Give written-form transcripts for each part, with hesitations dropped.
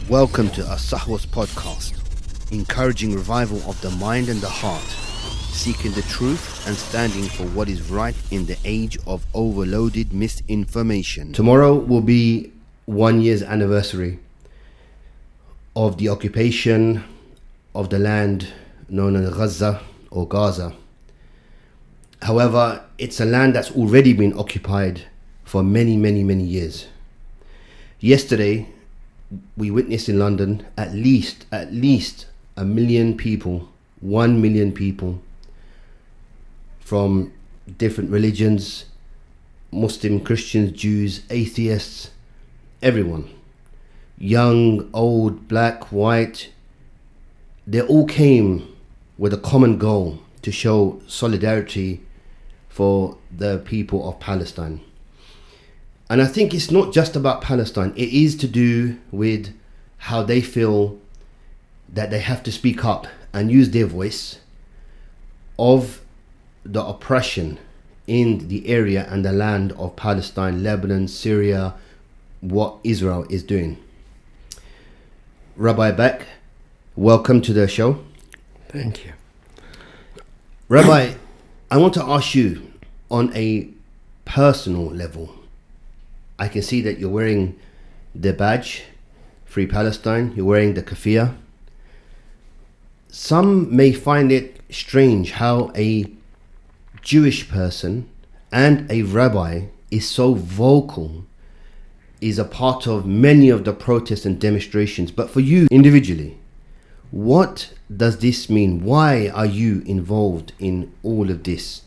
Welcome to As-Sahwa's podcast, encouraging revival of the mind and the heart, seeking the truth and standing for what is right in the age of overloaded misinformation. Tomorrow will be 1 year's anniversary of the occupation of the land known as Gaza or Gaza. However, it's a land that's already been occupied for many years. Yesterday, we witnessed in London at least 1 million people, 1 million people from different religions, Muslim, Christians, Jews, atheists, everyone, young, old, black, white, they all came with a common goal to show solidarity for the people of Palestine. And I think it's not just about Palestine. It is to do with how they feel that they have to speak up and use their voice of the oppression in the area and the land of Palestine, Lebanon, Syria, what Israel is doing. Rabbi Beck, welcome to the show. Thank you. Rabbi, I want to ask you on a personal level. I can see that you're wearing the badge, Free Palestine, you're wearing the keffiyeh. Some may find it strange how a Jewish person and a rabbi is so vocal, is a part of many of the protests and demonstrations. But for you individually, what does this mean? Why are you involved in all of this,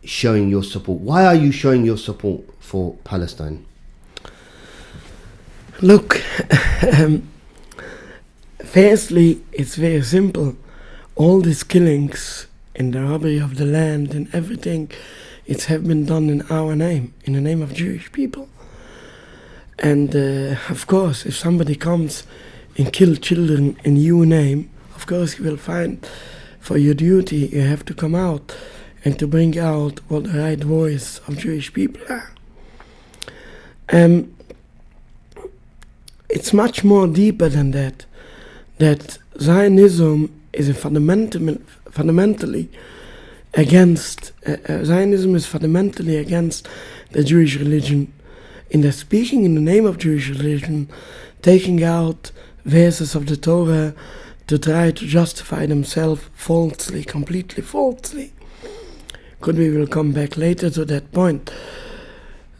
showing your support? Why are you showing your support for Palestine? Look, firstly, it's very simple. All these killings and the robbery of the land and everything, it have been done in our name, in the name of Jewish people. And of course, if somebody comes and kill children in your name, of course you will find for your duty you have to come out and to bring out what the right voice of Jewish people are. It's much more deeper than that. That Zionism is fundamentally against Zionism is fundamentally against the Jewish religion. In the speaking in the name of Jewish religion, taking out verses of the Torah to try to justify themselves falsely, completely falsely. We will come back later to that point.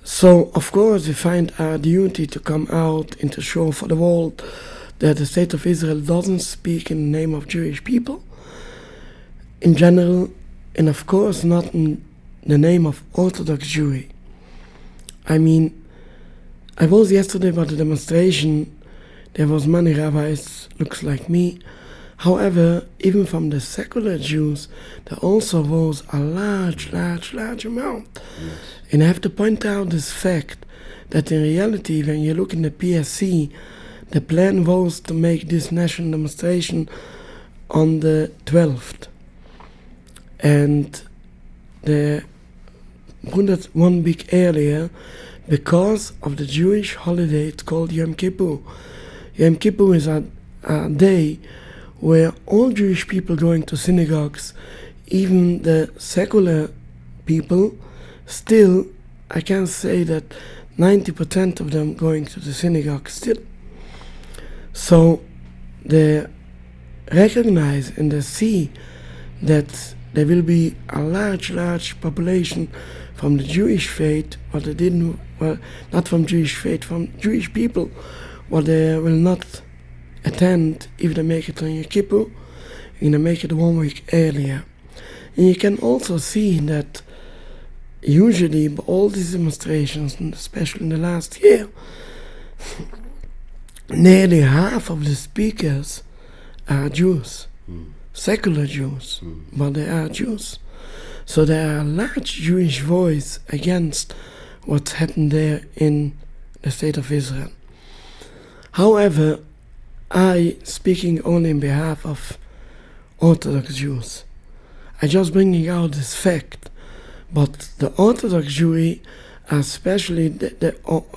So, of course, we find our duty to come out and to show for the world that the State of Israel doesn't speak in the name of Jewish people in general, and of course not in the name of Orthodox Jewry. I mean, I was yesterday at the demonstration. There was many rabbis, looks like me. However, even from the secular Jews, there also was a large amount. Yes. And I have to point out this fact that in reality, when you look in the PSC, the plan was to make this national demonstration on the 12th. And they put it 1 week earlier because of the Jewish holiday. It's called Yom Kippur. Yom Kippur is a day where all Jewish people going to synagogues, even the secular people, still, I can say that 90% of them going to the synagogue still. So they recognize and they see that there will be a large population from the Jewish faith, but they didn't, well, not from Jewish faith, from Jewish people, what they will not attend if they make it on Yom Kippur, and they make it 1 week earlier. And you can also see that usually all these demonstrations, and especially in the last year, nearly half of the speakers are Jews, secular Jews, but they are Jews. So there are a large Jewish voice against what's happened there in the State of Israel. However, I, speaking only on behalf of Orthodox Jews, I just bringing out this fact, but the Orthodox Jewry especially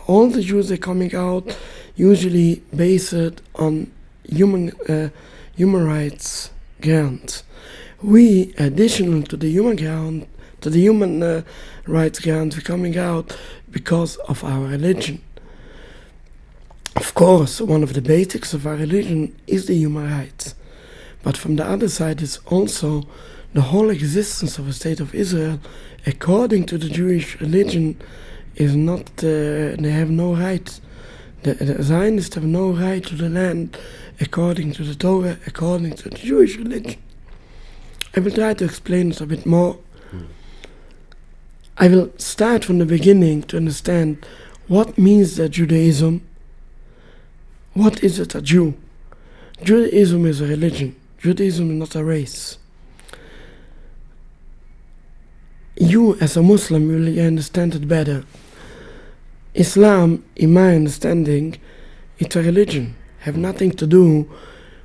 all the Jews are coming out, usually based on human rights grounds. We, additional to the human rights grounds, we're coming out because of our religion. Of course, one of the basics of our religion is the human rights. But from the other side is also the whole existence of a state of Israel, according to the Jewish religion, is not, they have no right. The Zionists have no right to the land according to the Torah, according to the Jewish religion. I will try to explain it a bit more. I will start from the beginning to understand what means that Judaism. What is it, a Jew? Judaism is a religion. Judaism is not a race. You, as a Muslim, will understand it better. Islam, in my understanding, it's a religion. Have nothing to do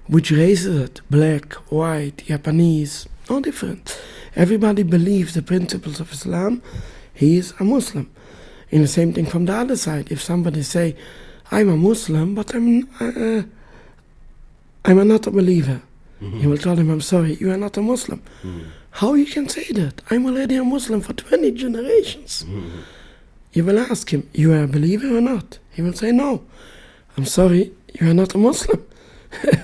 which race is it. Black, white, Japanese, no different. Everybody believes the principles of Islam. He is a Muslim. And the same thing from the other side. If somebody say, I'm a Muslim, but I'm not a believer. He will tell him, I'm sorry, you are not a Muslim. How you can say that? I'm already a Muslim for 20 generations. You will ask him, you are a believer or not? He will say, no. I'm sorry, you are not a Muslim.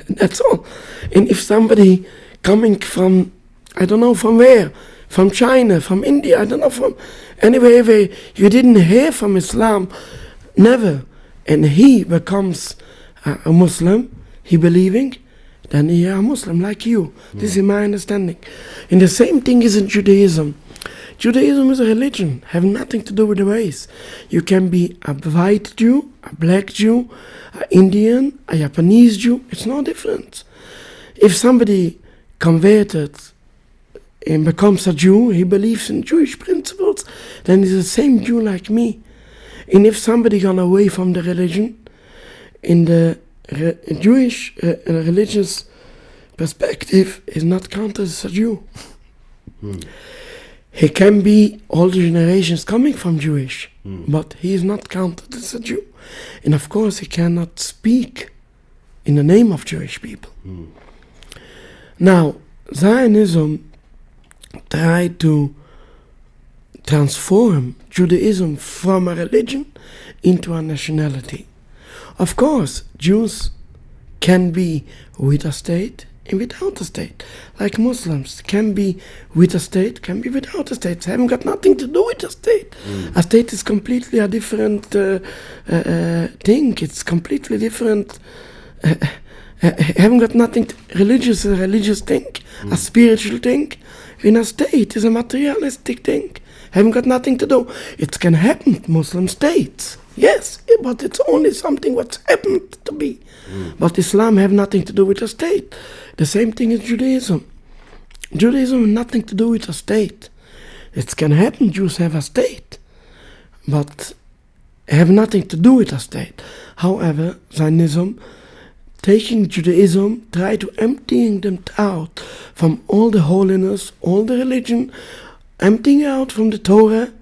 That's all. And if somebody coming from, I don't know from where, from China, from India, I don't know, from anywhere where you didn't hear from Islam, never, and he becomes a Muslim, he believing, then he is a Muslim like you. This is my understanding. And the same thing is in Judaism. Judaism is a religion, have nothing to do with the race. You can be a white Jew, a black Jew, an Indian, a Japanese Jew, it's no different. If somebody converted and becomes a Jew, he believes in Jewish principles, then he's the same Jew like me. And if somebody gone away from the religion, in the Jewish religious perspective, is not counted as a Jew. He can be all the generations coming from Jewish, but he is not counted as a Jew. And of course, he cannot speak in the name of Jewish people. Now, Zionism tried to transform Judaism from a religion into a nationality. Of course, Jews can be with a state and without a state. Like Muslims can be with a state, can be without a state. They haven't got nothing to do with a state. A state is completely a different thing. It's completely different. Haven't got nothing. Religious is a religious thing, a spiritual thing. In a state is a materialistic thing. Haven't got nothing to do. It can happen, Muslim states. Yes, but it's only something what's happened to be. But Islam have nothing to do with a state. The same thing is Judaism. Judaism has nothing to do with a state. It can happen, Jews have a state, but have nothing to do with a state. However, Zionism, taking Judaism, try to emptying them out from all the holiness, all the religion, emptying out from the Torah,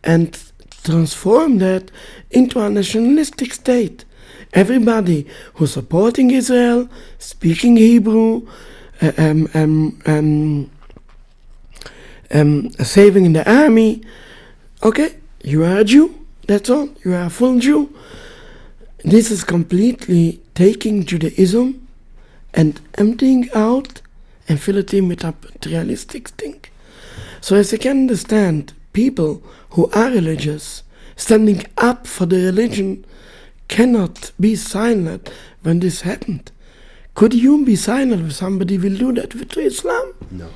and transform that into a nationalistic state. Everybody who's supporting Israel, speaking Hebrew, saving in the army, okay, you are a Jew, that's all, you are a full Jew. This is completely taking Judaism and emptying out and fill it in with a materialistic thing. So as you can understand, people who are religious, standing up for the religion, cannot be silent when this happened. Could you be silent if somebody will do that with Islam? No.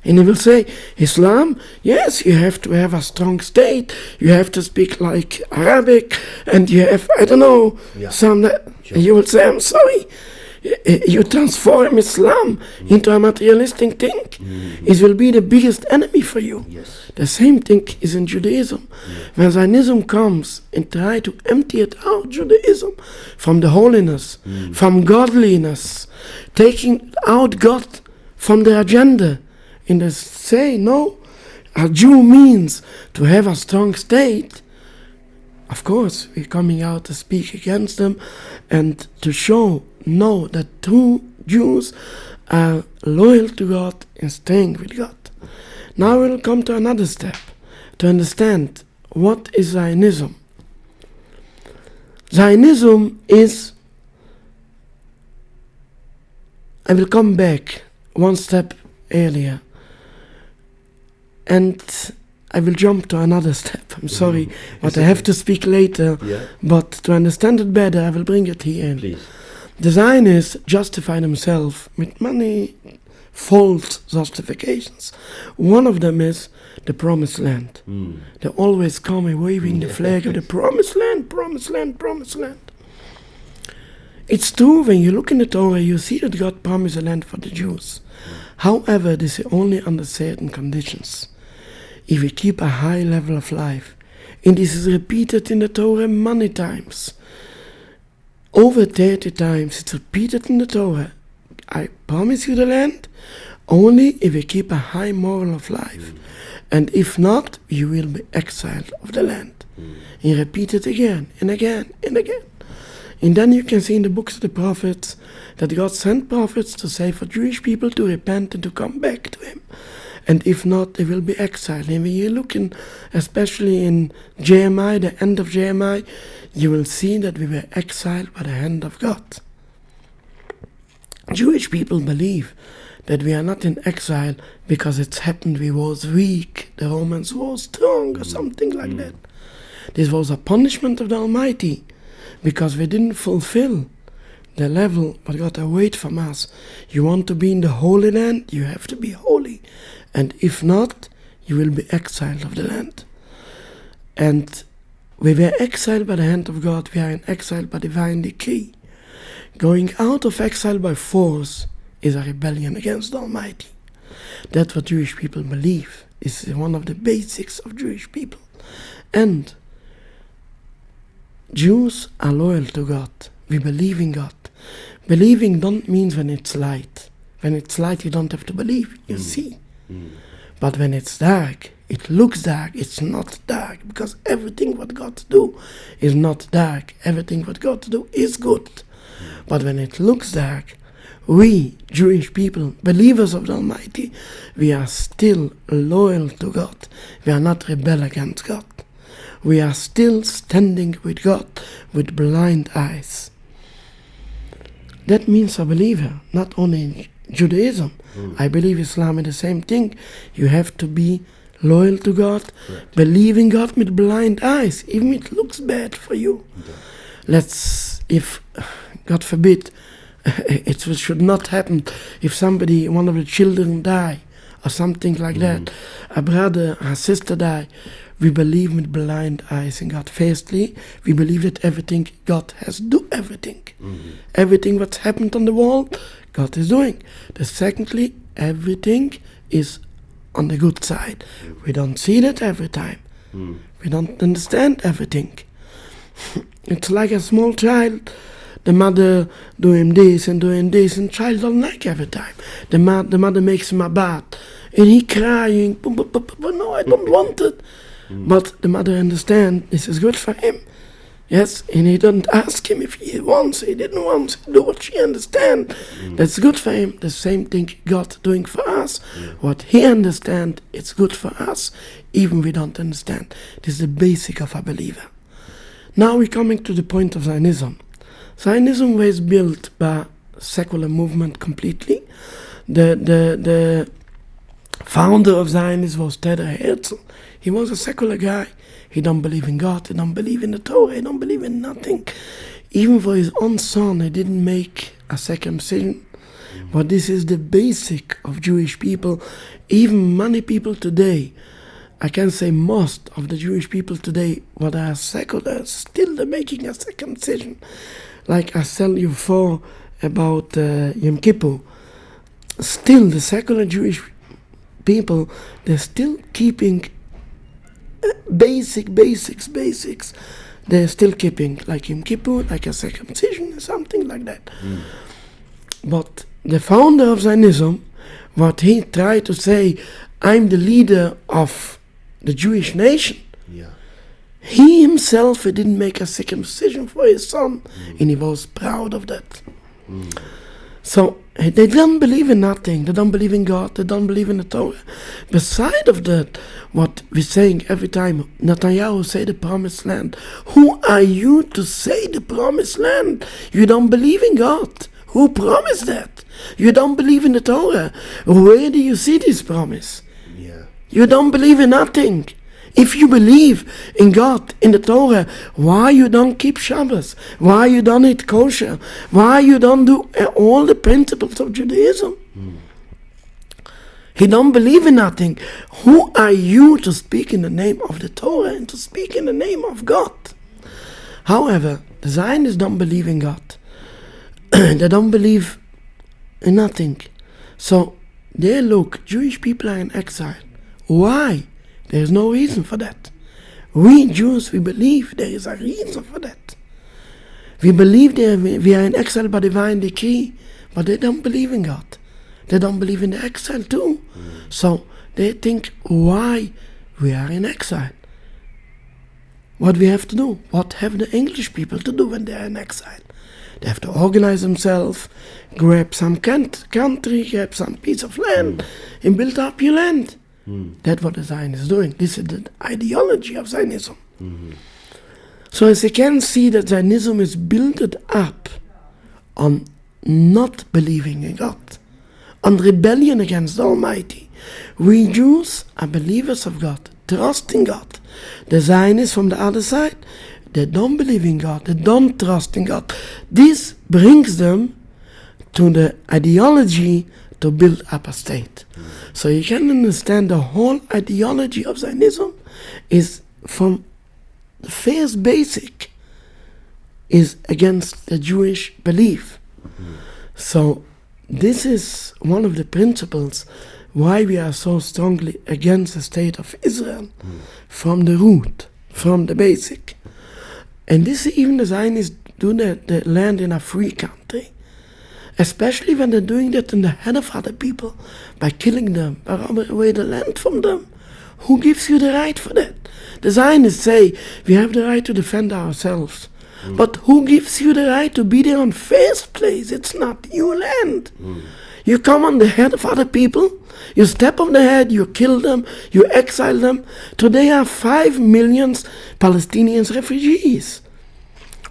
And he will say, Islam, yes, you have to have a strong state, you have to speak like Arabic, and you have, I don't know, some that, sure. You will say, I'm sorry, you transform Islam into a materialistic thing. It will be the biggest enemy for you. Yes. The same thing is in Judaism. When Zionism comes and try to empty it out, Judaism, from the holiness, from godliness, taking out God from the agenda, and they say, no, a Jew means to have a strong state, of course, we're coming out to speak against them and to know that true Jews are loyal to God and staying with God. Now we'll come to another step to understand what is Zionism. Zionism is, I will come back one step earlier and I will jump to another step. I'm sorry, but I have to speak later. Yeah. But to understand it better, I will bring it here in. Please. The Zionists justify themselves with many false justifications. One of them is the Promised Land. They always come and waving the flag of the Promised Land, Promised Land, Promised Land. It's true, when you look in the Torah, you see that God promised a land for the Jews. However, this is only under certain conditions. If we keep a high level of life, and this is repeated in the Torah many times, over 30 times it's repeated in the Torah, I promise you the land, only if we keep a high moral of life. And if not, you will be exiled of the land. And repeat it again and again and again. And then you can see in the books of the prophets that God sent prophets to say for Jewish people to repent and to come back to Him. And if not, they will be exiled. And when you look in, especially in Jeremiah, the end of Jeremiah, you will see that we were exiled by the hand of God. Jewish people believe that we are not in exile because it's happened we was weak, the Romans were strong, or something like that. This was a punishment of the Almighty because we didn't fulfill the level what God awaits from us. You want to be in the Holy Land, you have to be holy. And if not, you will be exiled of the land. And we were exiled by the hand of God, we are in exile by divine decree. Going out of exile by force is a rebellion against the Almighty. That's what Jewish people believe. It's one of the basics of Jewish people. And Jews are loyal to God. We believe in God. Believing don't mean when it's light. When it's light, you don't have to believe. You see. But when it's dark, it looks dark. It's not dark because everything what God do is not dark. Everything what God do is good. But when it looks dark, we, Jewish people, believers of the Almighty, we are still loyal to God. We are not rebel against God. We are still standing with God with blind eyes. That means a believer, not only in Judaism. I believe Islam is the same thing. You have to be loyal to God, believe in God with blind eyes, even if it looks bad for you. If, God forbid, it should not happen if somebody, one of the children die or something like that, a brother, a sister die, we believe with blind eyes in God. Firstly, we believe that everything God has do everything. Everything what's happened on the world, God is doing. Secondly, everything is on the good side. We don't see that every time. We don't understand everything. It's like a small child. The mother doing this, and child don't like every time. The mother makes him a bath, and he crying, no, I don't want it. But the mother understands this is good for him. Yes, and he doesn't ask him if he wants, he didn't want to do what she understands. That's good for him. The same thing God doing for us. What he understands, it's good for us, even we don't understand. This is the basic of a believer. Now we're coming to the point of Zionism. Zionism was built by secular movement completely. The founder of Zionism was Theodor Herzl. He was a secular guy. He don't believe in God. He don't believe in the Torah. He don't believe in nothing. Even for his own son, he didn't make a circumcision. But this is the basic of Jewish people. Even many people today, I can say most of the Jewish people today, what are secular, still they're making a circumcision. Like I tell you before about Yom Kippur. Still, the secular Jewish people, they're still keeping basics. They're still keeping, like Yom Kippur, like a circumcision or something like that. But the founder of Zionism, what he tried to say, I'm the leader of the Jewish nation. He himself didn't make a circumcision for his son, and he was proud of that. So they don't believe in nothing. They don't believe in God. They don't believe in the Torah. Beside of that, what we're saying every time, Netanyahu say the promised land. Who are you to say the promised land? You don't believe in God. Who promised that? You don't believe in the Torah. Where do you see this promise? Yeah. You don't believe in nothing. If you believe in God, in the Torah, why you don't keep Shabbos? Why you don't eat kosher? Why you don't do all the principles of Judaism? He don't believe in nothing. Who are you to speak in the name of the Torah and to speak in the name of God? However, the Zionists don't believe in God. They don't believe in nothing. So they look, Jewish people are in exile. Why? There is no reason for that. We Jews, we believe there is a reason for that. We believe we are in exile by divine decree, but they don't believe in God. They don't believe in the exile too. So they think, why we are in exile? What we have to do? What have the English people to do when they are in exile? They have to organize themselves, grab some country, grab some piece of land, and build up your land. That's what the Zionists is doing. This is the ideology of Zionism. So as you can see, that Zionism is built up on not believing in God, on rebellion against the Almighty. We Jews are believers of God, trust in God. The Zionists from the other side, they don't believe in God, they don't trust in God. This brings them to the ideology to build up a state. So you can understand the whole ideology of Zionism is from the first basic is against the Jewish belief. So this is one of the principles why we are so strongly against the state of Israel from the root, from the basic. And this even the Zionists do the land in a free country. Especially when they're doing that in the head of other people, by killing them, by robbing away the land from them. Who gives you the right for that? The Zionists say, we have the right to defend ourselves. But who gives you the right to be there in first place? It's not your land. You come on the head of other people, you step on the head, you kill them, you exile them. Today are 5 million Palestinians refugees.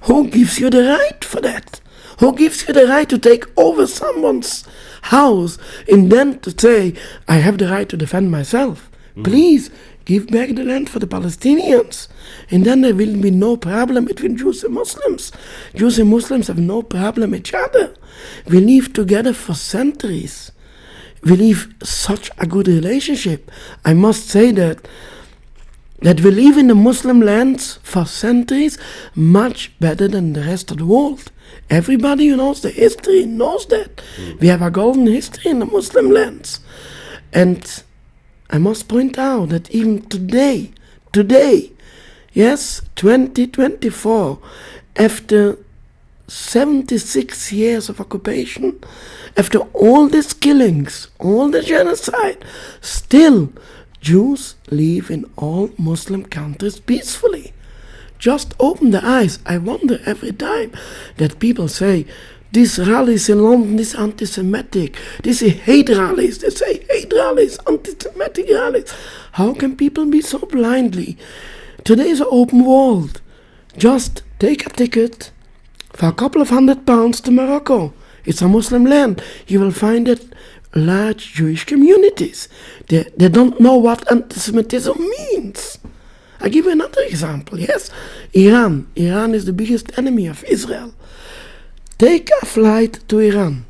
Who gives you the right for that? Who gives you the right to take over someone's house and then to say, I have the right to defend myself? Please, give back the land for the Palestinians. And then there will be no problem between Jews and Muslims. Jews and Muslims have no problem with each other. We live together for centuries. We live such a good relationship. I must say that we live in the Muslim lands for centuries much better than the rest of the world. Everybody who knows the history knows that. We have a golden history in the Muslim lands. And I must point out that even today, yes, 2024, after 76 years of occupation, after all these killings, all the genocide, still Jews live in all Muslim countries peacefully. Just open the eyes. I wonder every time that people say, these rallies in London is anti-Semitic. These are hate rallies. They say hate rallies, anti-Semitic rallies. How can people be so blindly? Today is an open world. Just take a ticket for a couple of £100 to Morocco. It's a Muslim land. You will find it large Jewish communities. They don't know what anti-Semitism means. I give you another example, yes? Iran. Iran is the biggest enemy of Israel. Take a flight to Iran.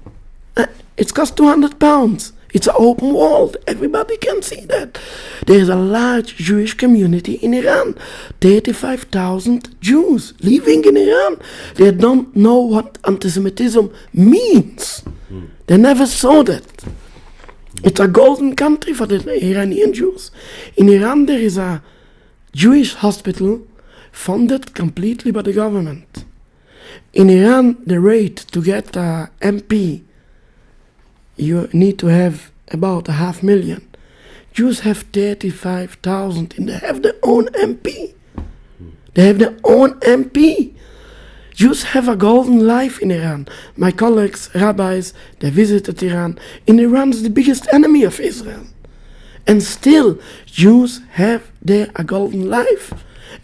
It costs £200. It's an open world. Everybody can see that. There is a large Jewish community in Iran. 35,000 Jews living in Iran. They don't know what anti-Semitism means. They never saw that. It's a golden country for the Iranian Jews. In Iran there is a Jewish hospital funded completely by the government. In Iran, the rate to get a MP, you need to have about 500,000. Jews have 35,000 and they have their own MP. They have their own MP. Jews have a golden life in Iran. My colleagues, rabbis, they visited Iran. And Iran is the biggest enemy of Israel. And still, Jews have there a golden life.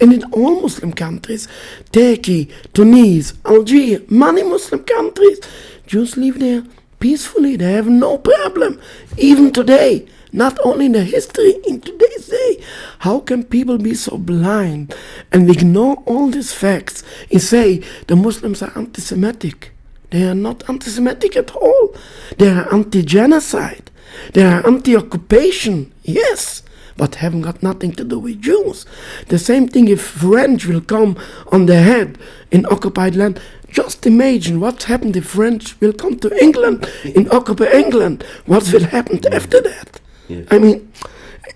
And in all Muslim countries, Turkey, Tunis, Algeria, many Muslim countries, Jews live there peacefully. They have no problem. Even today, not only in the history, in today's day. How can people be so blind and ignore all these facts and say the Muslims are anti-Semitic? They are not anti-Semitic at all. They are anti-genocide. They are anti-occupation, yes, but haven't got nothing to do with Jews. The same thing if French will come on their head in occupied land. Just imagine what happened if French will come to England, in occupied England. What will happen after that? Yeah. I mean,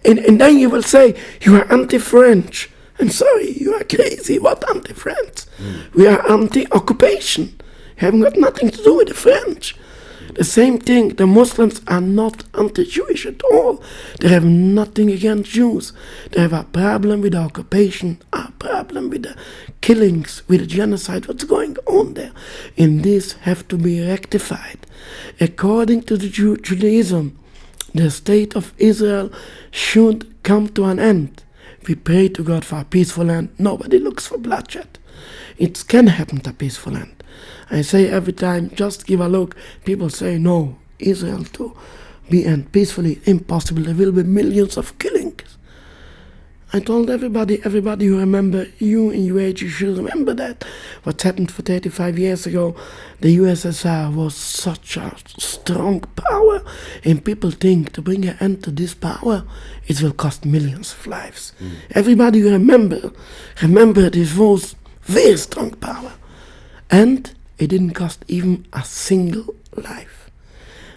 and then you will say, you are anti-French. I'm sorry, you are crazy. What anti-French? We are anti-occupation. Haven't got nothing to do with the French. The same thing, the Muslims are not anti-Jewish at all. They have nothing against Jews. They have a problem with the occupation, a problem with the killings, with the genocide, what's going on there. And this have to be rectified. According to the Judaism, the state of Israel should come to an end. We pray to God for a peaceful end. Nobody looks for bloodshed. It can happen to a peaceful end. I say every time, just give a look. People say, no, Israel to be end peacefully. Impossible. There will be millions of killings. I told everybody who remember, you in your age, you should remember that. What happened for 35 years ago, the USSR was such a strong power, and people think to bring an end to this power, it will cost millions of lives. Everybody who remember this was very strong power. And it didn't cost even a single life.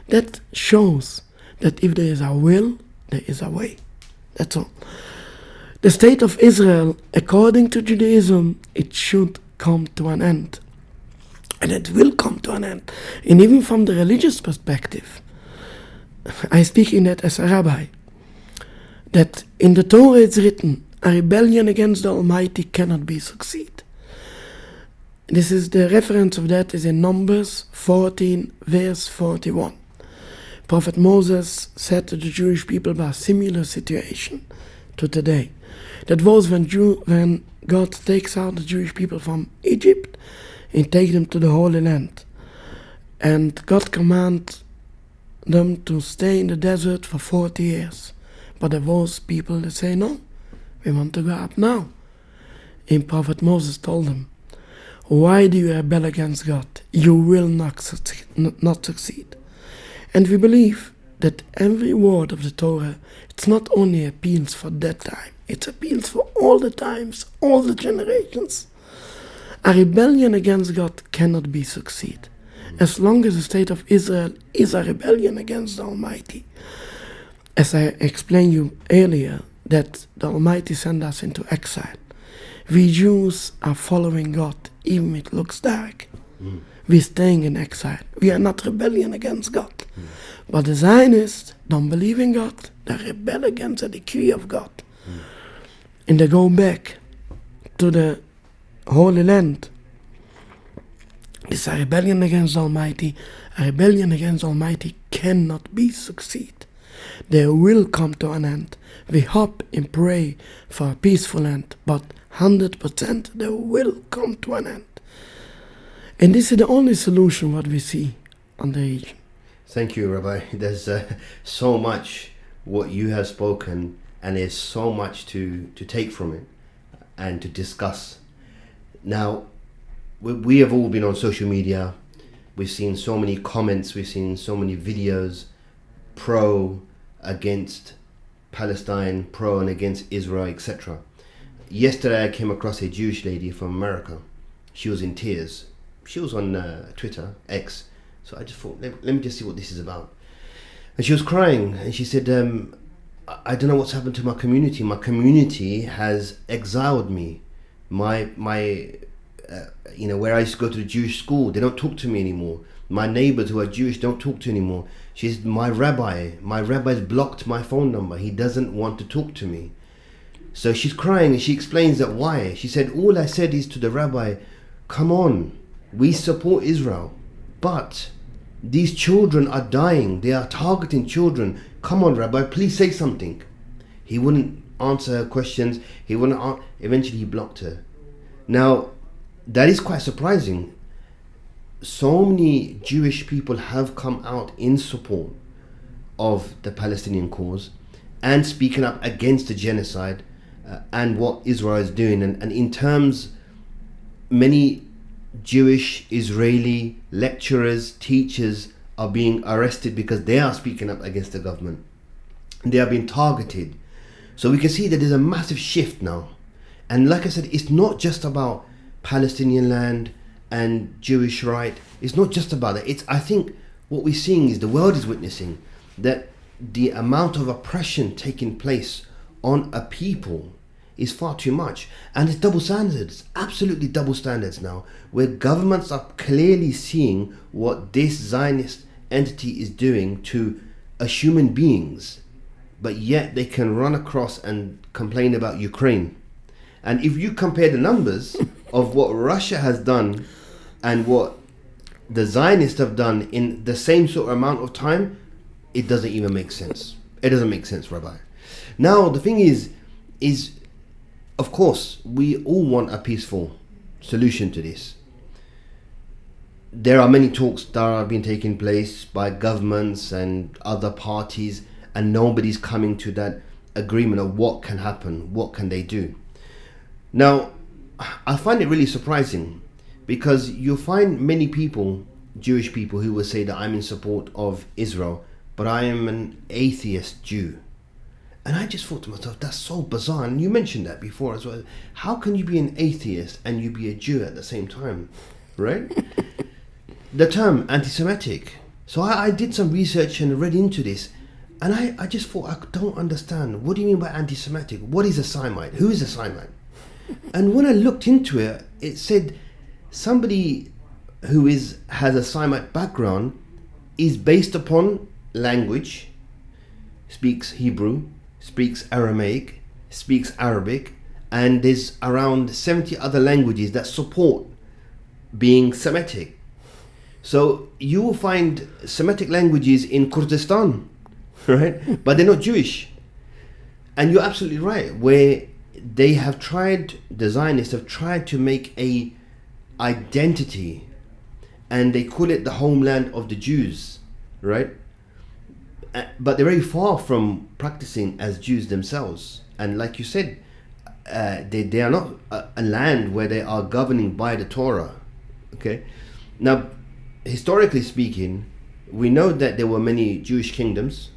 That shows that if there is a will, there is a way. That's all. The state of Israel, according to Judaism, it should come to an end. And it will come to an end. And even from the religious perspective, I speak in that as a rabbi, that in the Torah it's written, a rebellion against the Almighty cannot be succeed. This is the reference of that is in Numbers 14, verse 41. Prophet Moses said to the Jewish people about a similar situation to today. That was when God takes out the Jewish people from Egypt and takes them to the Holy Land. And God commands them to stay in the desert for 40 years. But there was people that say, no, we want to go up now. And Prophet Moses told them, why do you rebel against God? You will not succeed. And we believe that every word of the Torah, it's not only appeals for that time, it appeals for all the times, all the generations. A rebellion against God cannot be succeed. As long as the state of Israel is a rebellion against the Almighty. As I explained you earlier, that the Almighty sent us into exile. We Jews are following God, even if it looks dark. We're staying in exile. We are not rebellion against God. But the Zionists don't believe in God. They rebel against the decree of God. And they go back to the Holy Land. It's a rebellion against Almighty. A rebellion against Almighty cannot be succeed. They will come to an end. We hope and pray for a peaceful end, but 100% they will come to an end. And this is the only solution what we see on the region. Thank you, Rabbi. There's so much what you have spoken, and there's so much to take from it and to discuss. Now, we have all been on social media. We've seen so many comments. We've seen so many videos pro, against Palestine, pro and against Israel, etc. Yesterday I came across a Jewish lady from America. She was in tears. She was on Twitter, X. So I just thought, let me just see what this is about. And she was crying, and she said, I don't know what's happened to my community. My community has exiled me. Where I used to go to the Jewish school, they don't talk to me anymore. My neighbors who are Jewish don't talk to me anymore. She said, my rabbi's blocked my phone number. He doesn't want to talk to me. So she's crying and she explains that why. She said, all I said is to the rabbi, come on, we support Israel, but these children are dying. They are targeting children. Come on, Rabbi, please say something. He wouldn't answer her questions. Eventually he blocked her. Now, that is quite surprising. So many Jewish people have come out in support of the Palestinian cause and speaking up against the genocide and what Israel is doing. And in terms, many Jewish Israeli lecturers, teachers are being arrested because they are speaking up against the government. They are being targeted. So we can see that there's a massive shift now. And like I said, it's not just about Palestinian land and Jewish right. It's not just about that. I think what we're seeing is the world is witnessing that the amount of oppression taking place on a people is far too much. And it's double standards, absolutely double standards now, where governments are clearly seeing what this Zionist entity is doing to human beings, but yet they can run across and complain about Ukraine. And if you compare the numbers of what Russia has done and what the Zionists have done in the same sort of amount of time, it doesn't even make sense. It doesn't make sense, Rabbi. Now, the thing is of course, we all want a peaceful solution to this. There are many talks that are being taking place by governments and other parties, and nobody's coming to that agreement of what can happen, what can they do. Now, I find it really surprising because you'll find many people, Jewish people, who will say that I'm in support of Israel, but I am an atheist Jew. And I just thought to myself, that's so bizarre. And you mentioned that before as well. How can you be an atheist and you be a Jew at the same time, right? The term anti-Semitic. So I did some research and read into this. And I just thought, I don't understand. What do you mean by anti-Semitic? What is a Semite? Who is a Semite? And when I looked into it, it said somebody who has a Semite background is based upon language, speaks Hebrew, speaks Aramaic, speaks Arabic, and there's around 70 other languages that support being Semitic. So you will find Semitic languages in Kurdistan, right? But they're not Jewish. And you're absolutely right, where they have tried, the Zionists have tried to make a identity, and they call it the homeland of the Jews, right? But they're very far from practicing as Jews themselves. And like you said, they are not a land where they are governing by the Torah. Okay. Now, historically speaking, we know that there were many Jewish kingdoms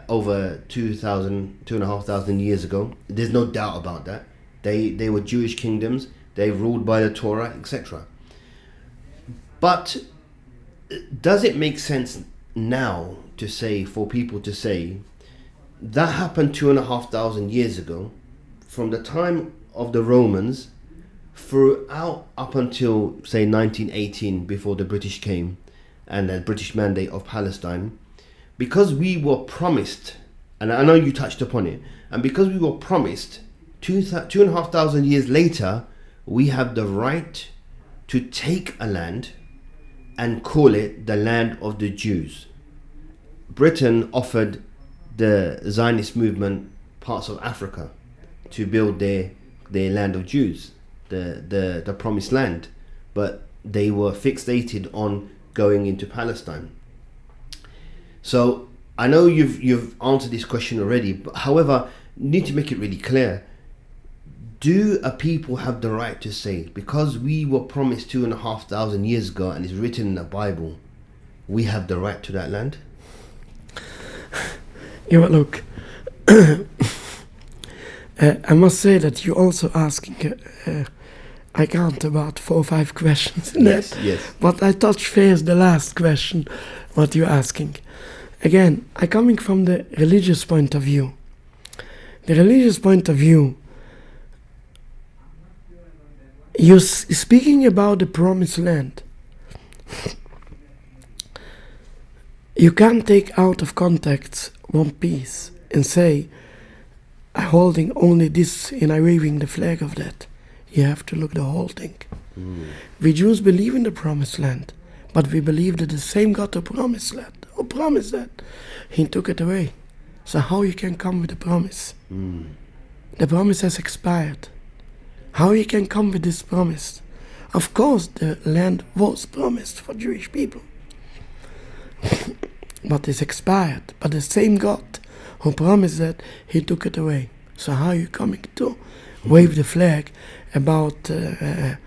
over 2,500 years ago. There's no doubt about that. They were Jewish kingdoms. They ruled by the Torah, etc. But does it make sense now to say, for people to say, that happened 2,500 years ago, from the time of the Romans throughout up until say 1918, before the British came and the British Mandate of Palestine, because we were promised, and I know you touched upon it, and because we were promised 2,500 years later, we have the right to take a land and call it the land of the Jews. Britain offered the Zionist movement parts of Africa to build their land of Jews, the promised land, but they were fixated on going into Palestine. So I know you've answered this question already, but however, you need to make it really clear. Do a people have the right to say, because we were promised 2,500 years ago and it's written in the Bible, we have the right to that land? Yeah, but look, I must say that you're also asking, I count about 4 or 5 questions in that. Yes. But I touch first the last question, what you're asking. Again, I'm coming from the religious point of view. The religious point of view, you're speaking about the promised land. You can't take out of context one piece and say holding only this and I waving the flag of that. You have to look the whole thing. We Jews believe in the promised land, but we believe that the same God who promised that, he took it away. So how you can come with the promise? The promise has expired. How you can come with this promise? Of course, the land was promised for Jewish people, but it's expired. But the same God who promised that, he took it away. So how are you coming to wave the flag about the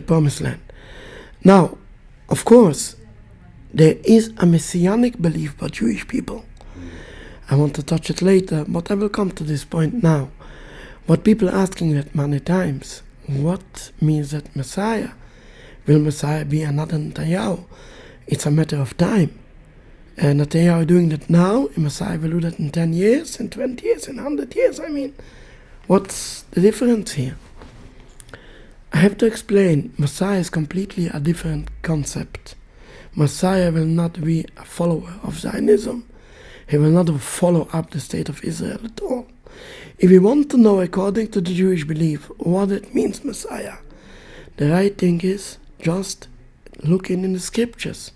promised land? Now, of course, there is a messianic belief by Jewish people. I want to touch it later, but I will come to this point now. But people asking that many times, what means that Messiah? Will Messiah be another Netanyahu? It's a matter of time. And Netanyahu doing that now, and Messiah will do that in 10 years, in 20 years, in 100 years. I mean, what's the difference here? I have to explain, Messiah is completely a different concept. Messiah will not be a follower of Zionism. He will not follow up the state of Israel at all. If you want to know, according to the Jewish belief, what it means, Messiah, the right thing is just looking in the scriptures,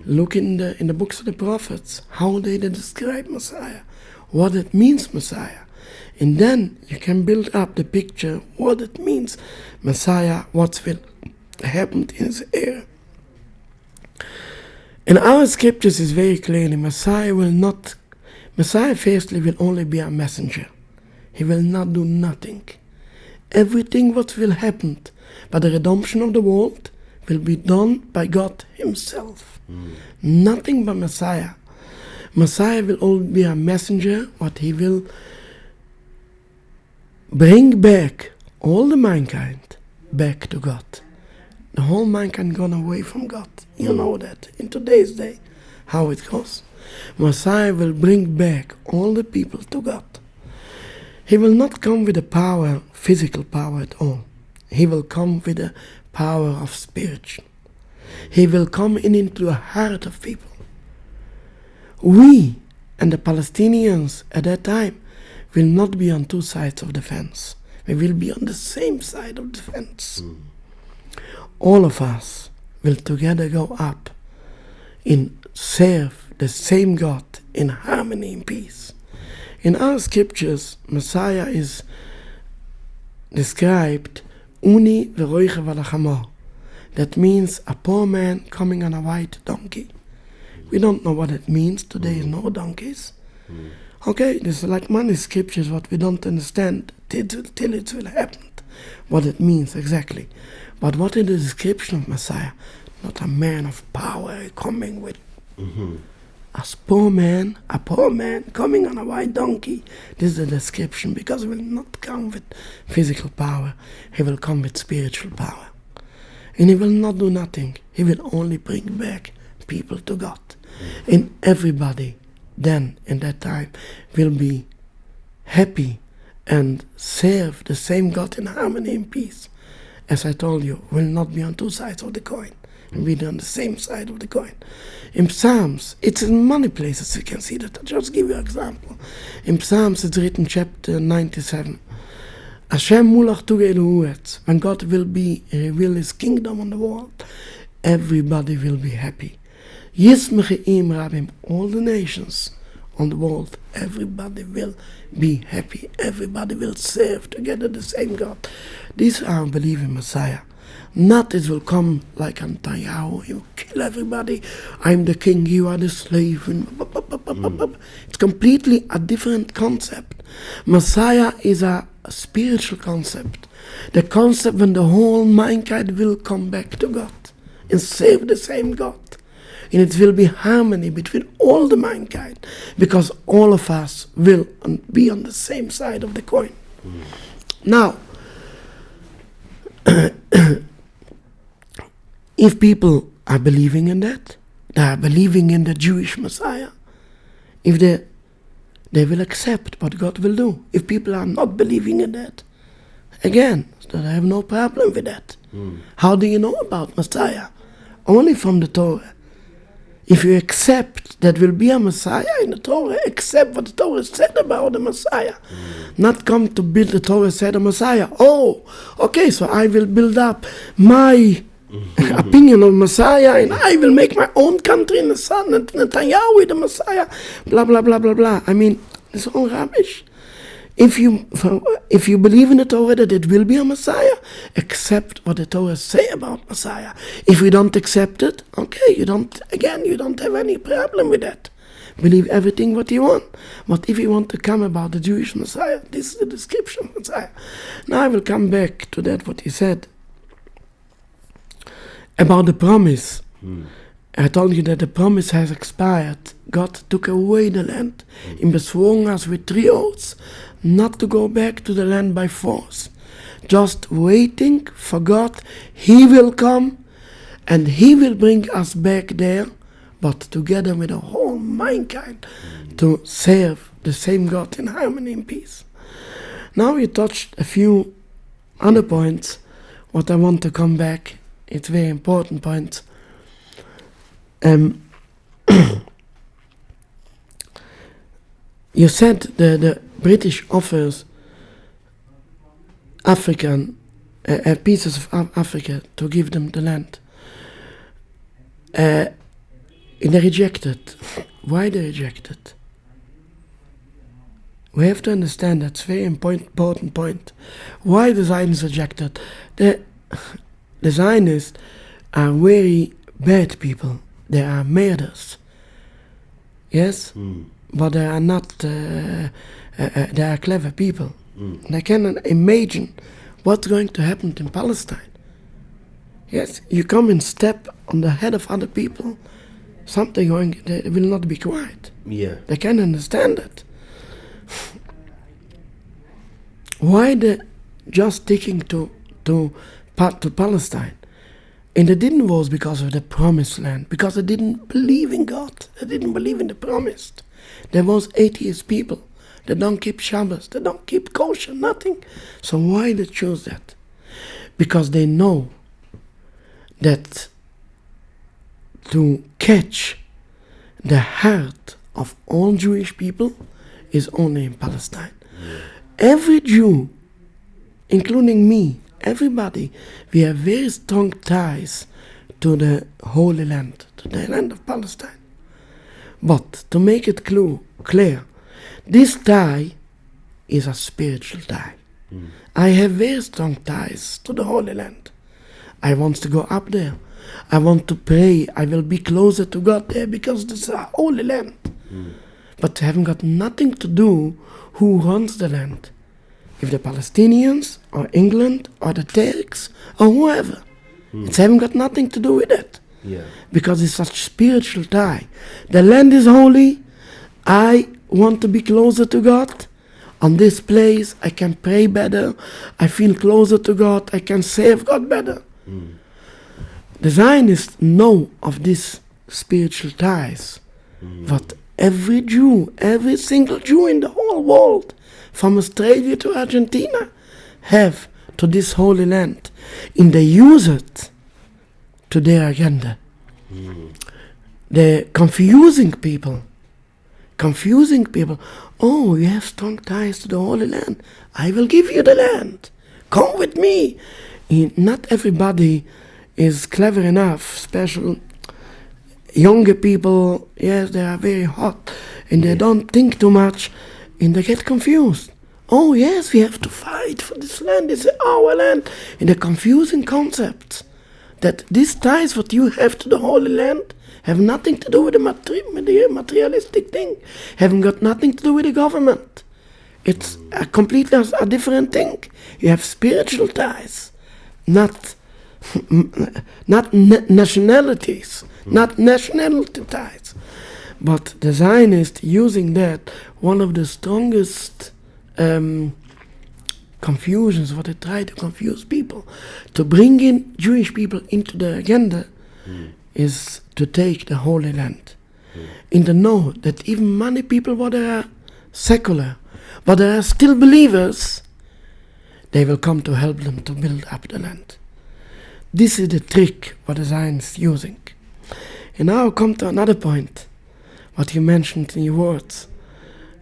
look in the books of the prophets, how they describe Messiah, what it means, Messiah. And then you can build up the picture, what it means, Messiah, what will happen in his era. In our scriptures is very clearly, Messiah firstly will only be a messenger. He will not do nothing. Everything what will happen by the redemption of the world will be done by God himself. Nothing but Messiah. Messiah will only be a messenger, what he will bring back all the mankind back to God. The whole mankind gone away from God. You know that in today's day, how it goes. Messiah will bring back all the people to God. He will not come with the power, physical power at all. He will come with the power of spirit. He will come into the heart of people. We and the Palestinians at that time will not be on two sides of the fence. We will be on the same side of the fence. All of us will together go up and serve the same God in harmony and peace. In our scriptures, Messiah is described uni v'roiche v'lachamor. That means a poor man coming on a white donkey. We don't know what it means. Today is no donkeys. Okay, there's like many scriptures what we don't understand till it will happen. What it means exactly. But what is the description of Messiah? Not a man of power coming with a poor man coming on a white donkey. This is the description, because he will not come with physical power. He will come with spiritual power. And he will not do nothing. He will only bring back people to God. And everybody then, in that time, will be happy and serve the same God in harmony and peace. As I told you, will not be on two sides of the coin. Will be on the same side of the coin. In Psalms, it's in many places you can see that. I'll just give you an example. In Psalms, it's written chapter 97. Hashem mulach tuge eluhuetz. When God will reveal his kingdom on the world, everybody will be happy. Yismecheim rabim, all the nations on the world, everybody will be happy. Everybody will serve together the same God. These are believing Messiah. Not it will come like Netanyahu, he will kill everybody. I'm the king, you are the slave. It's completely a different concept. Messiah is a spiritual concept. The concept when the whole mankind will come back to God and serve the same God. And it will be harmony between all the mankind, because all of us will be on the same side of the coin. Now, if people are believing in that, they are believing in the Jewish Messiah, if they will accept what God will do. If people are not believing in that, again, I have no problem with that. How do you know about Messiah? Only from the Torah. if you accept that will be a Messiah in the Torah, accept what the Torah said about the Messiah. Not come to build the Torah said a Messiah. Oh, okay, so I will build up my opinion of Messiah, and I will make my own country in the sun, and Netanyahu is the Messiah, blah, blah, blah, blah, blah. I mean, it's all rubbish. If you believe in the Torah that it will be a Messiah, accept what the Torah say about Messiah. If you don't accept it, okay, you don't have any problem with that. Believe everything what you want. But if you want to come about the Jewish Messiah, this is the description of Messiah. Now I will come back to that what he said about the promise. I told you that the promise has expired. God took away the land. He bezwungen us with 3 oaths not to go back to the land by force. Just waiting for God. He will come and He will bring us back there, but together with the whole mankind to serve the same God in harmony and peace. Now we touched a few other points. What I want to come back, it's very important points. You said the British offers African pieces of Africa to give them the land. And they rejected. Why they rejected? We have to understand that's a very important point. Why the Zionists rejected? The Zionists are very bad people. They are murderers. Yes? But they are not, they are clever people. They can imagine what's going to happen in Palestine. Yes, you come and step on the head of other people, they will not be quiet. Yeah. They can understand it. Why they just sticking to Palestine? And they didn't was because of the promised land, because they didn't believe in God. They didn't believe in the promised. There was atheist people. They don't keep Shabbos. They don't keep kosher, nothing. So why they choose that? Because they know that to catch the heart of all Jewish people is only in Palestine. Yeah. Every Jew, including me, everybody, we have very strong ties to the Holy Land, to the land of Palestine. But to make it clear, this tie is a spiritual tie. I have very strong ties to the Holy Land. I want to go up there. I want to pray. I will be closer to God there because it's a Holy Land. But haven't got nothing to do who runs the land. If the Palestinians or England or the Turks or whoever. It's haven't got nothing to do with it. Yeah. Because it's such spiritual tie. The land is holy. I want to be closer to God. On this place I can pray better. I feel closer to God. I can serve God better. The Zionists know of these spiritual ties. But every Jew, every single Jew in the whole world, from Australia to Argentina, have to this Holy Land. And they use it to their agenda. They're confusing people. Oh, you have strong ties to the Holy Land. I will give you the land. Come with me. And not everybody is clever enough, special younger people, yes, they are very hot, and they don't think too much, and they get confused. Oh yes, we have to fight for this land, this is our land. And the confusing concepts that these ties what you have to the Holy Land have nothing to do with the materialistic thing, haven't got nothing to do with the government. It's a completely a different thing. You have spiritual ties, not nationalities, not nationality ties. But the Zionists using that, one of the strongest confusions, what they try to confuse people, to bring in Jewish people into the agenda, is to take the Holy Land. In the know that even many people, what they are secular, but they are still believers, they will come to help them to build up the land. This is the trick what the Zionists using. And now I come to another point, what you mentioned in your words,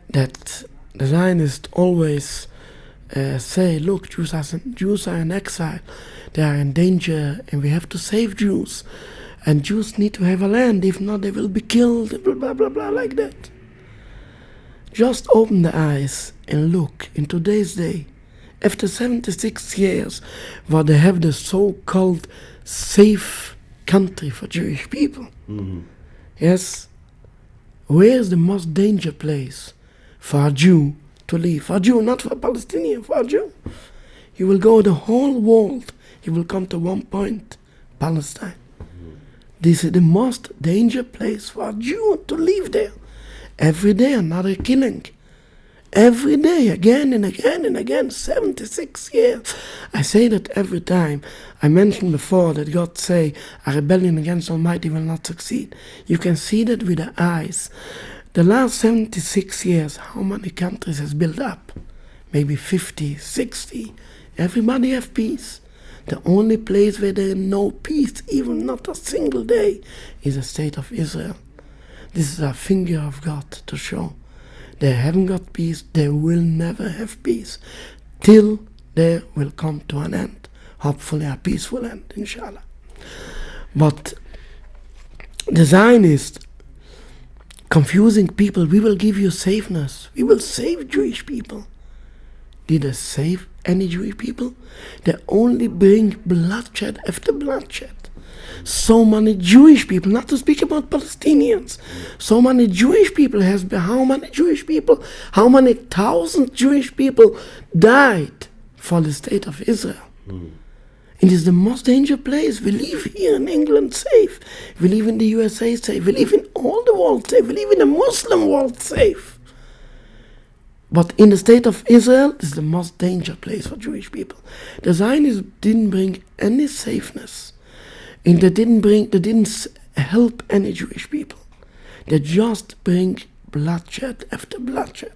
that the Zionists always say, look, Jews are in exile, they are in danger, and we have to save Jews. And Jews need to have a land, if not they will be killed, blah, blah, blah, blah, like that. Just open the eyes and look in today's day, after 76 years, where they have the so-called safe country for Jewish people. Mm-hmm. Yes, where is the most danger place for a Jew to live? For a Jew, not for a Palestinian, for a Jew. You will go the whole world, you will come to one point, Palestine. This is the most dangerous place for a Jew to live there. Every day another killing. Every day, again and again and again, 76 years. I say that every time. I mentioned before that God say a rebellion against Almighty will not succeed. You can see that with the eyes. The last 76 years, how many countries has built up? Maybe 50, 60. Everybody have peace. The only place where there is no peace, even not a single day, is the state of Israel. This is a finger of God to show. They haven't got peace, they will never have peace, till there will come to an end. Hopefully a peaceful end, inshallah. But the Zionists, confusing people, we will give you safeness, we will save Jewish people. Did they save any Jewish people? They only bring bloodshed after bloodshed. So many Jewish people, not to speak about Palestinians, so many Jewish people how many thousand Jewish people died for the state of Israel. It is the most dangerous place. We live here in England safe. We live in the USA safe. We live in all the world safe. We live in the Muslim world safe. But in the state of Israel, this is the most dangerous place for Jewish people. The Zionists didn't bring any safeness. And they didn't help any Jewish people. They just bring bloodshed after bloodshed.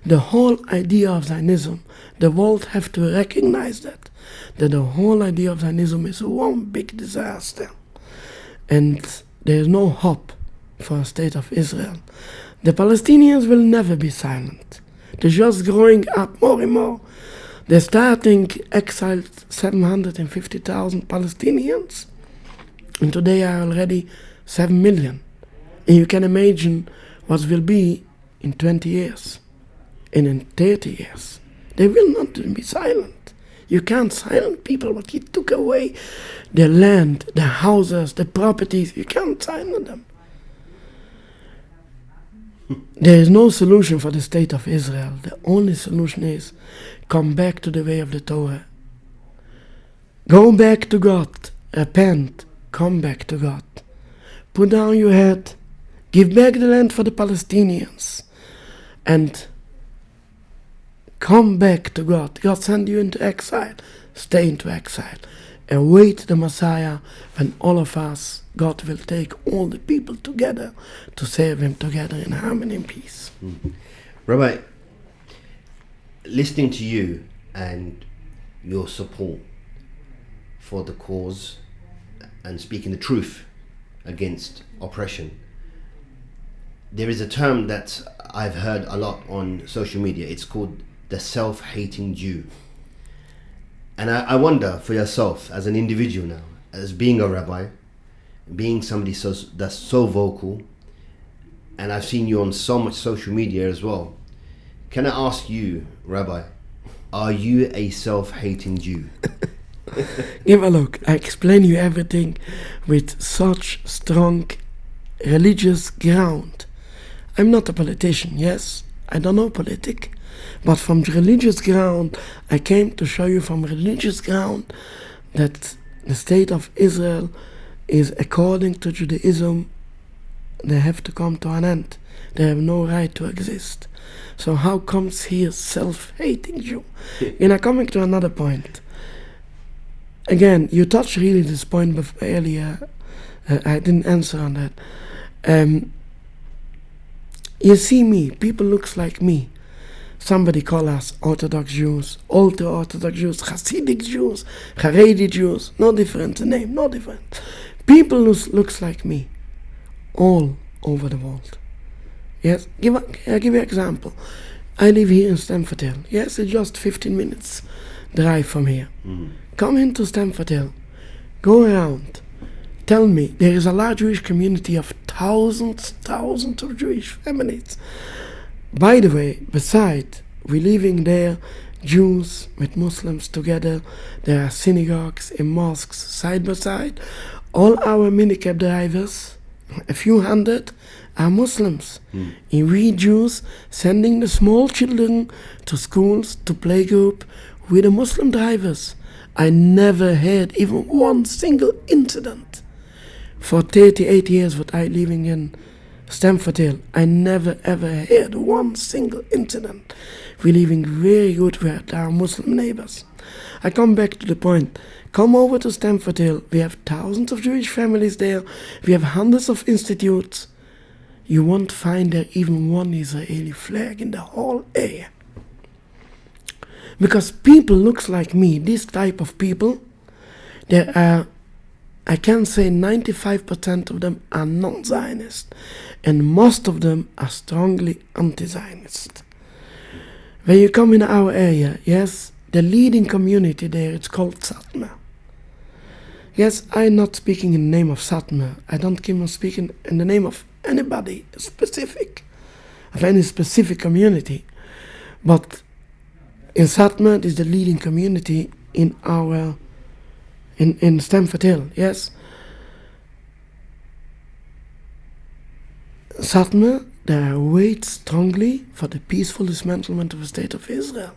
The whole idea of Zionism, the world have to recognize that the whole idea of Zionism is one big disaster. And there is no hope for a state of Israel. The Palestinians will never be silent. They're just growing up more and more. They're starting exiled 750,000 Palestinians. And today are already 7 million. And you can imagine what will be in 20 years. And in 30 years. They will not be silent. You can't silence people, but you took away their land, their houses, their properties. You can't silence them. There is no solution for the state of Israel. The only solution is come back to the way of the Torah. Go back to God. Repent. Come back to God. Put down your head. Give back the land for the Palestinians. And come back to God. God sent you into exile. Stay into exile. And wait the Messiah when all of us, God will take all the people together to serve Him together in harmony and peace. Mm-hmm. Rabbi, listening to you and your support for the cause and speaking the truth against oppression, there is a term that I've heard a lot on social media. It's called the self-hating Jew. And I wonder for yourself as an individual now, as being a rabbi, being somebody that's so vocal, and I've seen you on so much social media as well. Can I ask you, Rabbi, are you a self-hating Jew? Give a look. I explain you everything with such strong religious ground. I'm not a politician, yes, I don't know politics, but from religious ground, I came to show you from religious ground that the state of Israel is, according to Judaism, they have to come to an end. They have no right to exist. So how comes here self-hating Jew? And I'm coming to another point. Again, you touched really this point earlier. I didn't answer on that. You see me, people looks like me. Somebody call us Orthodox Jews, ultra-Orthodox Jews, Hasidic Jews, Haredi Jews, no different, the name, no different. People looks like me. all over the world. Yes, I'll give you an example. I live here in Stamford Hill. Yes, it's just 15 minutes drive from here. Come into Stamford Hill, go around, tell me there is a large Jewish community of thousands of Jewish families. By the way, beside we living there, Jews with Muslims together, there are synagogues and mosques side by side. All our minicab drivers, a few hundred, are Muslims. And we Jews sending the small children to schools, to playgroup with the Muslim drivers. I never had even one single incident. For 38 years what I living in Stamford Hill, I never ever had one single incident. We're living very good with our Muslim neighbors. I come back to the point. Come over to Stamford Hill. We have thousands of Jewish families there. We have hundreds of institutes. You won't find there even one Israeli flag in the whole area. Because people looks like me, this type of people, there are, I can say 95% of them are non-Zionist. And most of them are strongly anti-Zionist. When you come in our area, yes, the leading community there, it's called Satmar. Yes, I'm not speaking in the name of Satmar. I don't keep on speaking in the name of anybody specific, of any specific community. But in Satmar, it is the leading community in our, in Stamford Hill, yes. Satmar, they wait strongly for the peaceful dismantlement of the state of Israel.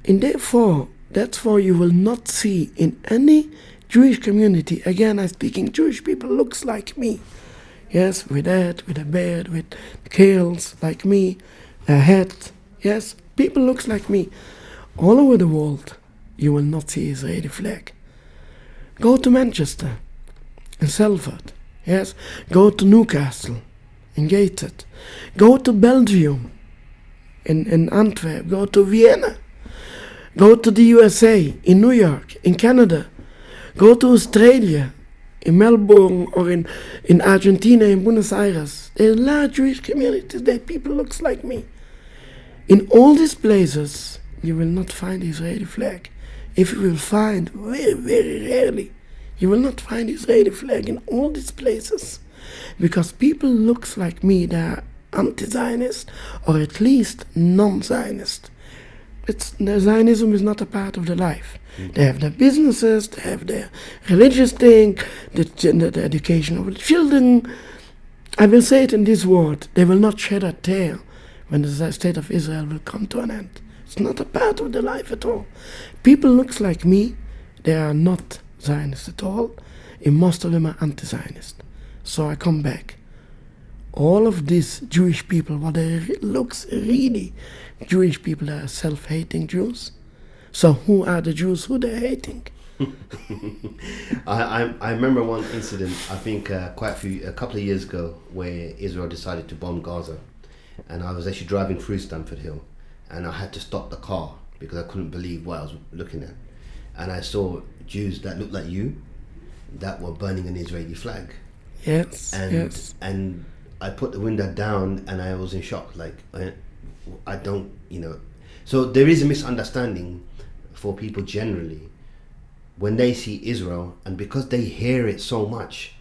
And therefore, that's why you will not see in any Jewish community, again I'm speaking Jewish people looks like me. Yes, with that, with a beard, with curls like me, a hat. Yes, people looks like me. All over the world, you will not see Israeli flag. Go to Manchester, in Salford. Yes, go to Newcastle, in Gateshead. Go to Belgium, in Antwerp. Go to Vienna. Go to the USA, in New York, in Canada. Go to Australia, in Melbourne, or in Argentina, in Buenos Aires. There are large Jewish communities there. People looks like me. In all these places, you will not find the Israeli flag. If you will find, very, very rarely, you will not find the Israeli flag in all these places. Because people looks like me, they are anti-Zionist, or at least non-Zionist. The Zionism is not a part of their life. They have their businesses, they have their religious thing, the education of the children. I will say it in this word, they will not shed a tear when the state of Israel will come to an end. It's not a part of their life at all. People looks like me, they are not Zionists at all, and most of them are anti-Zionist. So I come back. All of these Jewish people, what they looks really Jewish people, are self-hating Jews. So who are the Jews who they're hating? I remember one incident, I think a couple of years ago, where Israel decided to bomb Gaza. And I was actually driving through Stamford Hill, and I had to stop the car because I couldn't believe what I was looking at. And I saw Jews that looked like you, that were burning an Israeli flag. Yes, and I put the window down and I was in shock, like, I don't, So there is a misunderstanding for people generally when they see Israel, and because they hear it so much,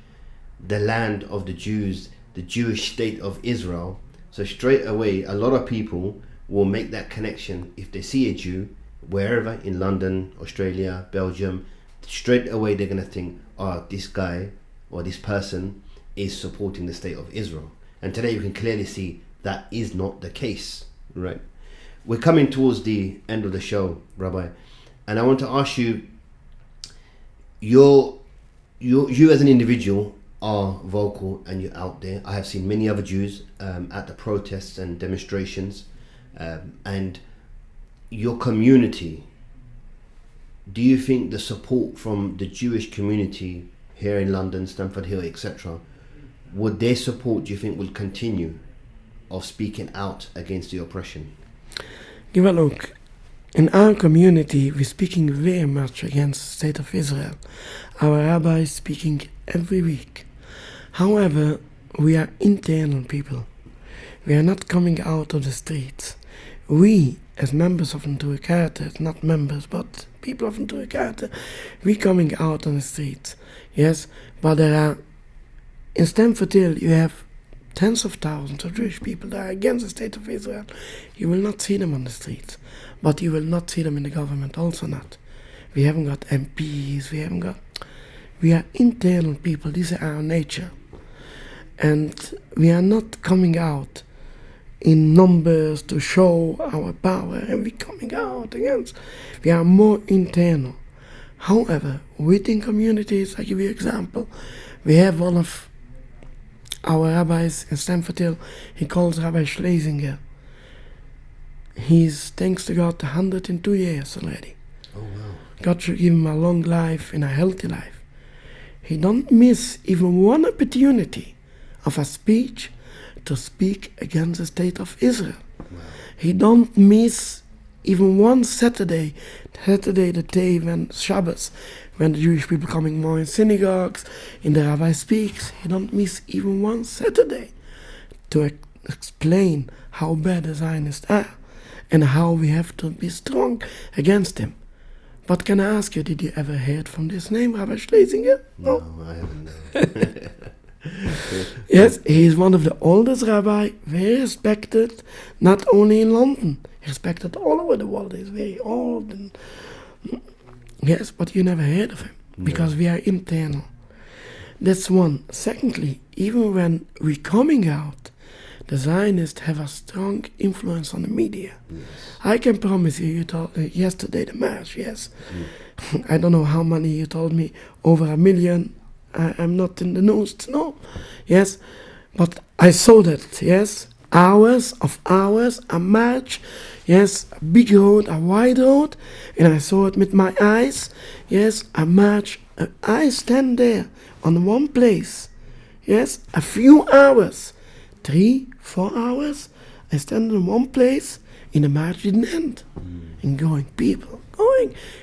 the land of the Jews, the Jewish state of Israel, so straight away a lot of people will make that connection. If they see a Jew, wherever, in London, Australia, Belgium, straight away they're going to think, oh, this guy or this person is supporting the state of Israel. And today you can clearly see that is not the case, right? We're coming towards the end of the show, Rabbi, and I want to ask you, you as an individual are vocal and you're out there. I have seen many other Jews at the protests and demonstrations, and your community, do you think the support from the Jewish community here in London, Stamford Hill, etc., would their support, do you think, will continue of speaking out against the oppression? Give a look. In our community, we're speaking very much against the state of Israel. Our rabbi is speaking every week. However, we are internal people. We are not coming out of the streets. We, as members of eradicated, not members, but people of eradicated, we coming out on the streets. Yes, but there are, in Stamford Hill, you have tens of thousands of Jewish people that are against the state of Israel. You will not see them on the streets, but you will not see them in the government also not. We haven't got MPs, we are internal people, this is our nature. And we are not coming out in numbers to show our power, and we're coming out against. We are more internal. However, within communities, I give you an example, we have one of our rabbis in Stamford Hill, he calls Rabbi Schlesinger. He's, thanks to God, 102 years already. Oh, wow. God should give him a long life and a healthy life. He don't miss even one opportunity of a speech to speak against the state of Israel. Wow. He don't miss even one Saturday the day when Shabbos, when the Jewish people coming more in synagogues, in the rabbi speaks, he don't miss even one Saturday to explain how bad the Zionists are and how we have to be strong against them. But can I ask you, did you ever hear from this name, Rabbi Schlesinger? No, I haven't. Yes, he is one of the oldest rabbi, very respected, not only in London, respected all over the world. He's very old. And yes, but you never heard of him, because we are internal. That's one. Secondly, even when we're coming out, the Zionists have a strong influence on the media. Yes. I can promise you, you told yesterday the march, yes. I don't know how many you told me, over 1 million. I'm not in the news to know, yes. But I saw that, yes. Hours, a march, yes, a big road, a wide road, and I saw it with my eyes, yes, a march. I stand there on one place, yes, a few hours, 3-4 hours, I stand in one place, and the march didn't end. And going,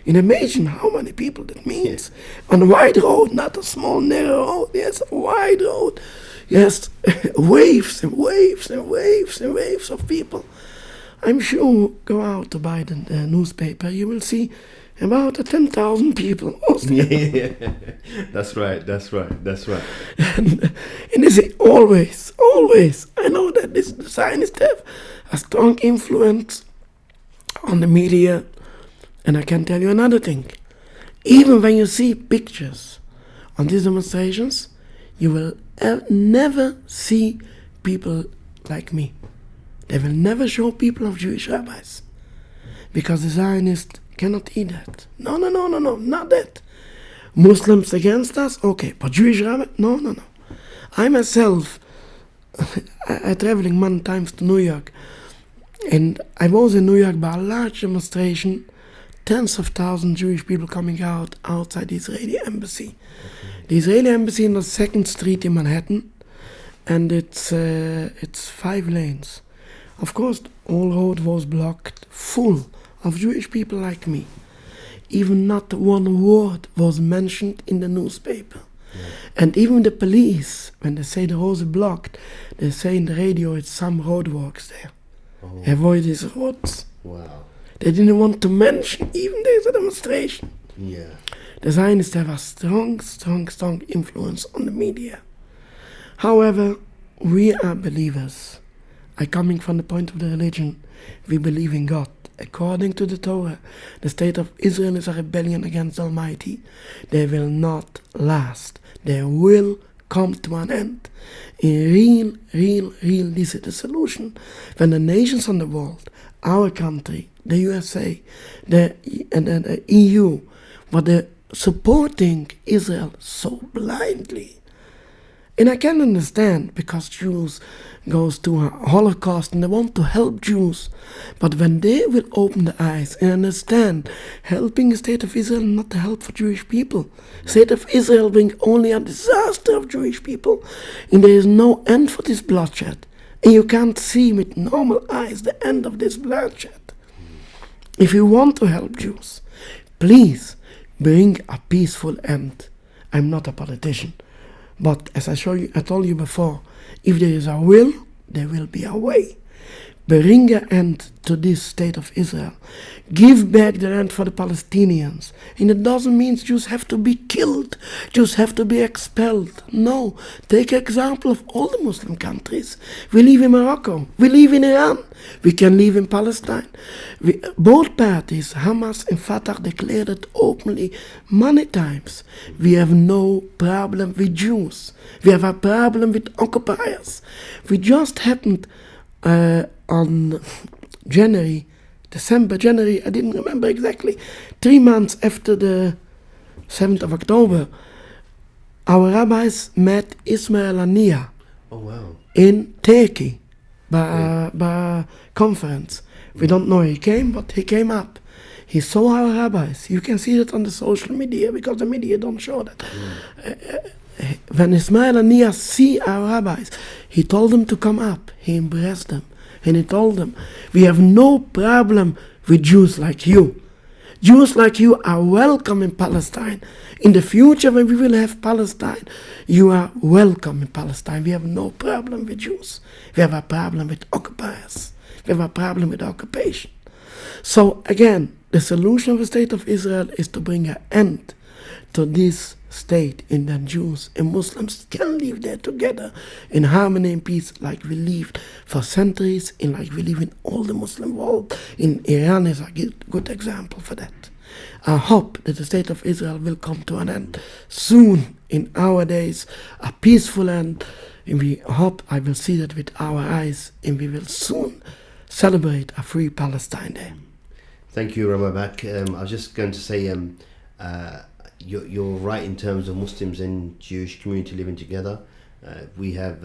and imagine how many people that means. On a wide road, not a small narrow road, yes, a wide road. Yes, waves and waves and waves and waves of people. I'm sure, go out to buy the newspaper, you will see about 10,000 people. Yeah, that's right. And they say, always, I know that this Zionists have a strong influence on the media. And I can tell you another thing. Even when you see pictures on these demonstrations, you will never see people like me. They will never show people of Jewish rabbis. Because the Zionists cannot eat that. No, not that. Muslims against us? Okay, but Jewish rabbi? No. I myself, I'm traveling many times to New York. And I was in New York by a large demonstration, tens of thousands of Jewish people coming out outside the Israeli embassy. Okay. The Israeli embassy in the 2nd Street in Manhattan, and it's 5 lanes. Of course, all road was blocked, full of Jewish people like me. Even not one word was mentioned in the newspaper. Yeah. And even the police, when they say the roads are blocked, they say in the radio it's some roadworks there. Oh. Avoid these roads. Wow. They didn't want to mention even there's a demonstration. Yeah. The Zionists have a strong influence on the media. However, we are believers. Coming from the point of the religion, we believe in God. According to the Torah, the state of Israel is a rebellion against the Almighty. They will not last. They will come to an end. In real, this is the solution. When the nations on the world, our country, the USA, the EU, but they're supporting Israel so blindly. And I can understand, because Jews goes to a Holocaust and they want to help Jews. But when they will open the eyes and understand helping the state of Israel, not the help for Jewish people. State of Israel brings only a disaster of Jewish people. And there is no end for this bloodshed. And you can't see with normal eyes the end of this bloodshed. If you want to help Jews, please bring a peaceful end. I'm not a politician. But as I told you before, if there is a will, there will be a way. Bring an end to this state of Israel. Give back the land for the Palestinians. And it doesn't mean Jews have to be killed. Jews have to be expelled. No. Take example of all the Muslim countries. We live in Morocco. We live in Iran. We can live in Palestine. Both parties, Hamas and Fatah, declared it openly many times. We have no problem with Jews. We have a problem with occupiers. We just happened on December, January, I didn't remember exactly, 3 months after the 7th of October, our rabbis met Ismail Haniyeh in Turkey by a conference. We don't know he came, but he came up. He saw our rabbis. You can see it on the social media because the media don't show that. When Ismail Haniyeh see our rabbis, he told them to come up. He embraced them. And he told them, we have no problem with Jews like you. Jews like you are welcome in Palestine. In the future, when we will have Palestine, you are welcome in Palestine. We have no problem with Jews. We have a problem with occupiers. We have a problem with occupation. So again, the solution of the state of Israel is to bring an end to this state in that Jews and Muslims can live there together in harmony and peace like we lived for centuries and like we live in all the Muslim world. In Iran is a good example for that. I hope that the state of Israel will come to an end soon in our days, a peaceful end, and we hope I will see that with our eyes, and we will soon celebrate a free Palestine there. Thank you, Rabbi Beck. I was just going to say you're right in terms of Muslims and Jewish community living together. We have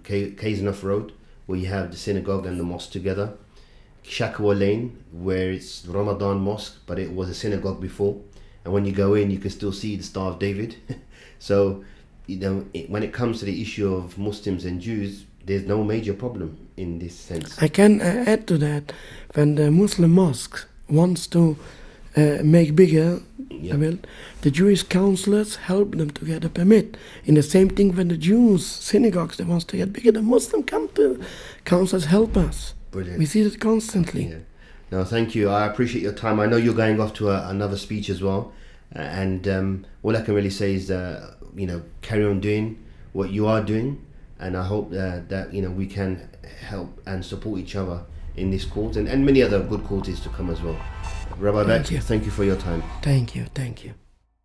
Kaizenhof Road, where you have the synagogue and the mosque together. Shakawa Lane, where it's Ramadan mosque, but it was a synagogue before. And when you go in, you can still see the Star of David. So, when it comes to the issue of Muslims and Jews, there's no major problem in this sense. I can add to that, when the Muslim mosque wants to make bigger, the Jewish counselors help them to get a permit. And the same thing when the Jews synagogues, they want to get bigger, the Muslim counselors help us. Brilliant. We see that constantly. Yeah. No, thank you. I appreciate your time. I know you're going off to another speech as well, and all I can really say is carry on doing what you are doing, and I hope that we can help and support each other in this cause and many other good causes to come as well. Rabbi Beck, thank you for your time. Thank you.